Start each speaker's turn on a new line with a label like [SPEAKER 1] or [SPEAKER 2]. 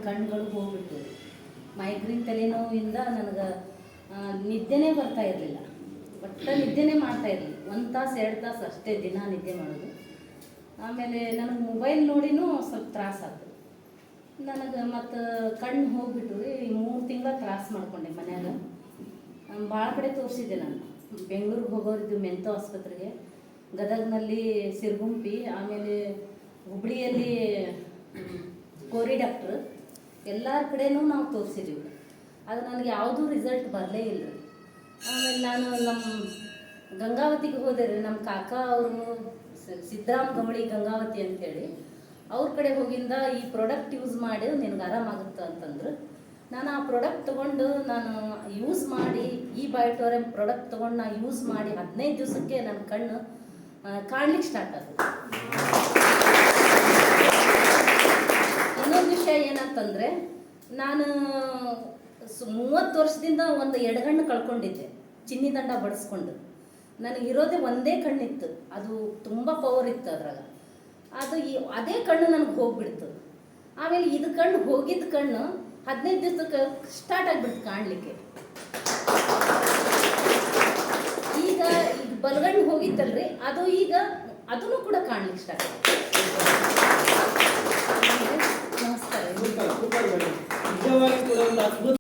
[SPEAKER 1] ಕಣ್ಣುಗಳು ಹೋಗ್ಬಿಟ್ಟು ಮೈಗ್ರೇನ್ ತಲೆನೋವಿಂದ ನನಗೆ ನಿದ್ದೆನೇ ಬರ್ತಾ ಇರಲಿಲ್ಲ. ಒಟ್ಟು ನಿದ್ದೆನೇ ಮಾಡ್ತಾ ಇರಲಿಲ್ಲ. 1 ತಾಸು 2 ತಾಸು ಅಷ್ಟೇ ದಿನ ನಿದ್ದೆ ಮಾಡೋದು. ಆಮೇಲೆ ನನಗೆ ಮೊಬೈಲ್ ನೋಡಿನೂ ಸ್ವಲ್ಪ ತ್ರಾಸಾಯ್ತು. ನನಗೆ ಮತ್ತು ಕಣ್ಣು ಹೋಗ್ಬಿಟ್ಟು ರೀ 3 ತಿಂಗಳ ತ್ರಾಸು ಮಾಡ್ಕೊಂಡೆ ಮನ್ಯಾಗ. ಭಾಳ ಕಡೆ ತೋರಿಸಿದ್ದೆ ನಾನು. ಬೆಂಗಳೂರಿಗೆ ಹೋಗೋರಿದ್ದು ಮೆಂತೋ ಆಸ್ಪತ್ರೆಗೆ, ಗದಗ್ನಲ್ಲಿ ಸಿರ್ಗುಂಪಿ, ಆಮೇಲೆ ಹುಬ್ಳಿಯಲ್ಲಿ ಕೋರಿ ಡಾಕ್ಟ್ರು, ಎಲ್ಲರ ಕಡೆನೂ ನಾವು ತೋರಿಸಿದ್ದೀವಿ. ಅದು ನನಗೆ ಯಾವುದೂ ರಿಸಲ್ಟ್ ಬರಲೇ ಇಲ್ಲ. ಆಮೇಲೆ ನಾನು ನಮ್ಮ ಗಂಗಾವತಿಗೆ ಹೋದೆ ರೀ. ನಮ್ಮ ಕಾಕ ಅವರು ಸಿದ್ದರಾಮ್ ಗಮಳಿ ಗಂಗಾವತಿ ಅಂತೇಳಿ, ಅವ್ರ ಕಡೆ ಹೋಗಿಂದ ಈ ಪ್ರಾಡಕ್ಟ್ ಯೂಸ್ ಮಾಡಿ ನಿನಗೆ ಆರಾಮಾಗುತ್ತೆ ಅಂತಂದ್ರು. ನಾನು ಆ ಪ್ರಾಡಕ್ಟ್ ತೊಗೊಂಡು ನಾನು ಯೂಸ್ ಮಾಡಿ, ಈ ಬಯೋಟೋರಿಯಂ ಪ್ರಾಡಕ್ಟ್ ತೊಗೊಂಡು ನಾನು ಯೂಸ್ ಮಾಡಿ 15 ದಿವಸಕ್ಕೆ ನನ್ನ ಕಣ್ಣು ಕಾಣ್ಲಿಕ್ಕೆ ಸ್ಟಾರ್ಟ್ ಆಗುತ್ತೆ. ಇನ್ನೊಂದು ವಿಷಯ ಏನಂತಂದರೆ, ನಾನು 30 ವರ್ಷದಿಂದ ಒಂದು ಎಡಗಣ್ಣು ಕಳ್ಕೊಂಡಿದ್ದೆ, ಚಿನ್ನಿ ದಂಡ ಬಡಿಸ್ಕೊಂಡು. ನನಗಿರೋದೇ ಒಂದೇ ಕಣ್ಣಿತ್ತು, ಅದು ತುಂಬ ಪವರ್ ಇತ್ತು ಅದ್ರಾಗ. ಅದು ಅದೇ ಕಣ್ಣು ನನಗೆ ಹೋಗ್ಬಿಡ್ತು. ಆಮೇಲೆ ಇದು ಕಣ್ಣು ಹೋಗಿದ್ದ ಕಣ್ಣು 15 ದಿವಸಕ್ಕೆ ಸ್ಟಾರ್ಟ್ ಆಗಿಬಿಡ್ತು ಕಾಣಲಿಕ್ಕೆ. ಈಗ ಬಲಗಣ್ಣು ಹೋಗಿತ್ತಲ್ರಿ, ಅದು ಈಗ ಅದನ್ನು ಕೂಡ ಕಾಣ್ಲಿಕ್ಕೆ ಸ್ಟಾರ್ಟ್ ಆಗಿದೆ. ನಮಸ್ಕಾರ.